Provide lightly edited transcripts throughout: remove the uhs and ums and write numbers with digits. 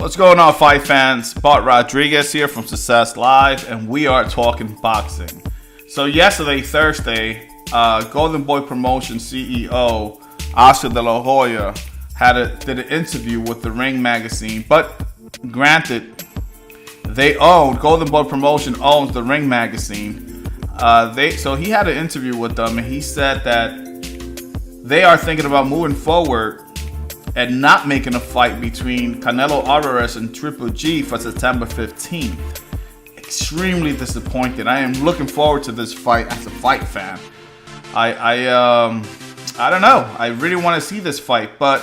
What's going on, fight fans? Bart Rodriguez here from Success Live, and we are talking boxing. So yesterday, Thursday, Golden Boy Promotion CEO Oscar De La Hoya did an interview with the Ring magazine. But granted, Golden Boy Promotion owns the Ring magazine. So he had an interview with them, and he said that they are thinking about moving forward and not making a fight between Canelo Alvarez and Triple G for September 15th. Extremely disappointed. I am looking forward to this fight as a fight fan. I don't know. I really want to see this fight, but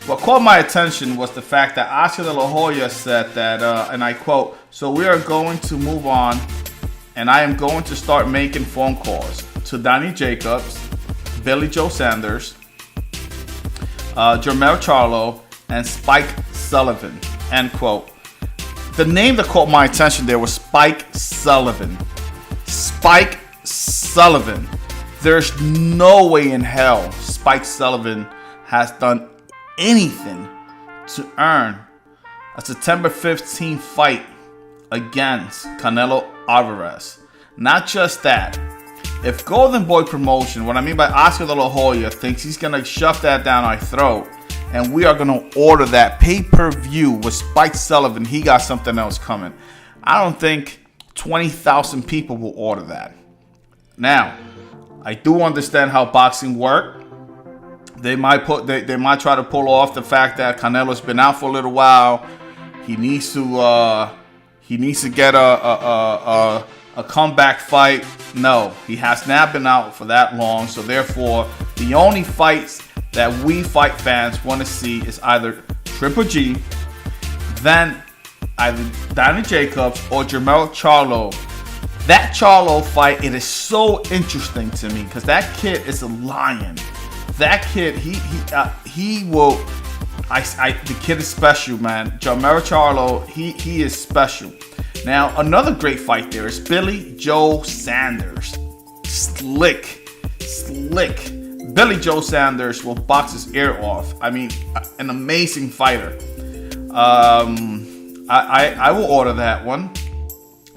what caught my attention was the fact that Oscar De La Hoya said that, and I quote, "So we are going to move on, and I am going to start making phone calls to Danny Jacobs, Billy Joe Sanders, Jermell Charlo, and Spike Sullivan," end quote. The name that caught my attention there was Spike Sullivan. Spike Sullivan. There's no way in hell Spike Sullivan has done anything to earn a September 15th fight against Canelo Alvarez. Not just that. If Golden Boy Promotion, what I mean by Oscar De La Hoya, thinks he's going to shove that down our throat and we are going to order that pay-per-view with Spike Sullivan, he got something else coming. I don't think 20,000 people will order that. Now, I do understand how boxing works. They might try to pull off the fact that Canelo's been out for a little while. He needs to get a comeback fight. No, he has not been out for that long. So therefore, the only fights that we fight fans want to see is either Triple G, then either Danny Jacobs or Jermell Charlo. That Charlo fight, it is so interesting to me because that kid is a lion. That kid, he will. The kid is special, man. Jermell Charlo, he is special. Now, another great fight there is Billy Joe Sanders. Slick. Billy Joe Sanders will box his ear off. I mean, an amazing fighter. I will order that one.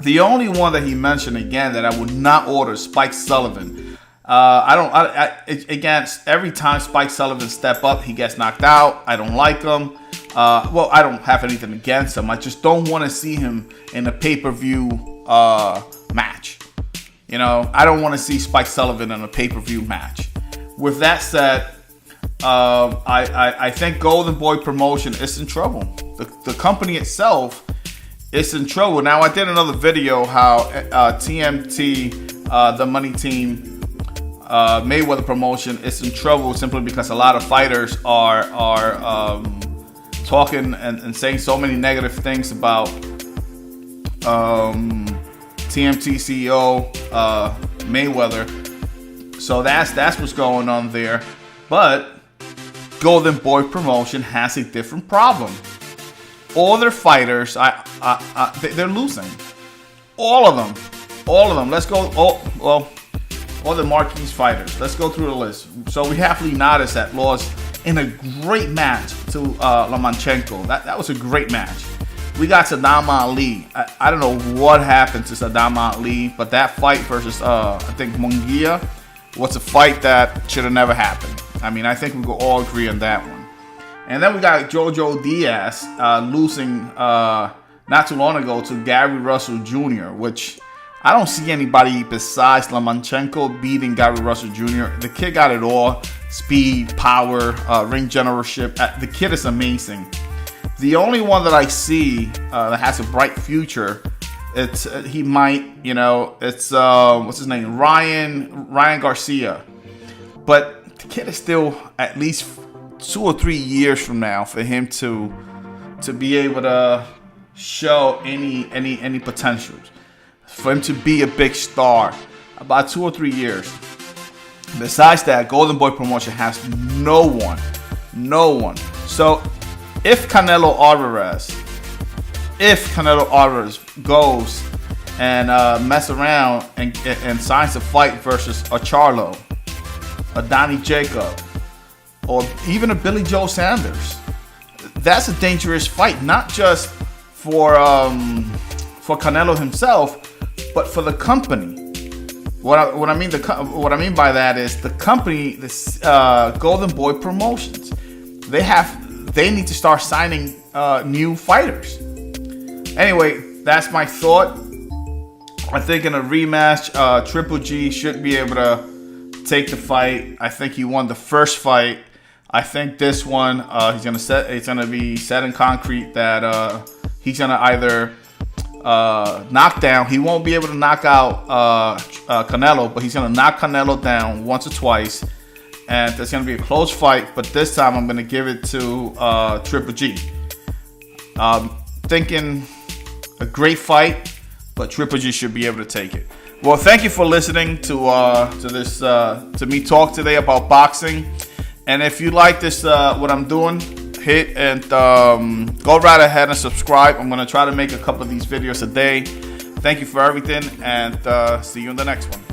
The only one that he mentioned again that I would not order is Spike Sullivan. Again, every time Spike Sullivan step up, he gets knocked out. I don't like him. Well, I don't have anything against him. I just don't want to see him in a pay-per-view match. You know, I don't want to see Spike Sullivan in a pay-per-view match. With that said, I think Golden Boy Promotion is in trouble. The company itself is in trouble. Now, I did another video how TMT, the money team, Mayweather Promotion is in trouble simply because a lot of fighters are talking and saying so many negative things about TMT CEO Mayweather. So that's what's going on there. But Golden Boy Promotion has a different problem. All their fighters, they're losing. All of them. Let's go. All the marquee fighters. Let's go through the list. So we have Linares that lost in a great match to Lomachenko. That was a great match. We got Saddam Ali. I don't know what happened to Saddam Ali, but that fight versus I think Munguia was a fight that should have never happened. I mean, I think we could all agree on that one. And then we got Jojo Diaz losing not too long ago to Gary Russell Jr., which I don't see anybody besides Lomachenko beating Gary Russell Jr. The kid got it all. Speed, power, ring generalship. The kid is amazing. The only one that I see that has a bright future, it's what's his name? Ryan Garcia. But the kid is still at least 2 or 3 years from now for him to be able to show any potentials. For him to be a big star, about 2 or 3 years. Besides that, Golden Boy Promotion has no one. So if Canelo Alvarez goes and mess around and signs a fight versus a Charlo, a Danny Jacob, or even a Billy Joe Sanders, that's a dangerous fight, not just for Canelo himself, but for the company. What I mean by that is the company, this Golden Boy Promotions. They need to start signing new fighters. Anyway, that's my thought. I think in a rematch, Triple G should be able to take the fight. I think he won the first fight. I think this one, it's gonna be set in concrete that he's gonna either knock down. He won't be able to knock out Canelo, but he's gonna knock Canelo down once or twice, and it's gonna be a close fight. But this time, I'm gonna give it to Triple G. Thinking a great fight, but Triple G should be able to take it. Well, thank you for listening to me talk today about boxing. And if you like this, what I'm doing, hit and go right ahead and subscribe. I'm gonna try to make a couple of these videos a day. Thank you for everything, and see you in the next one.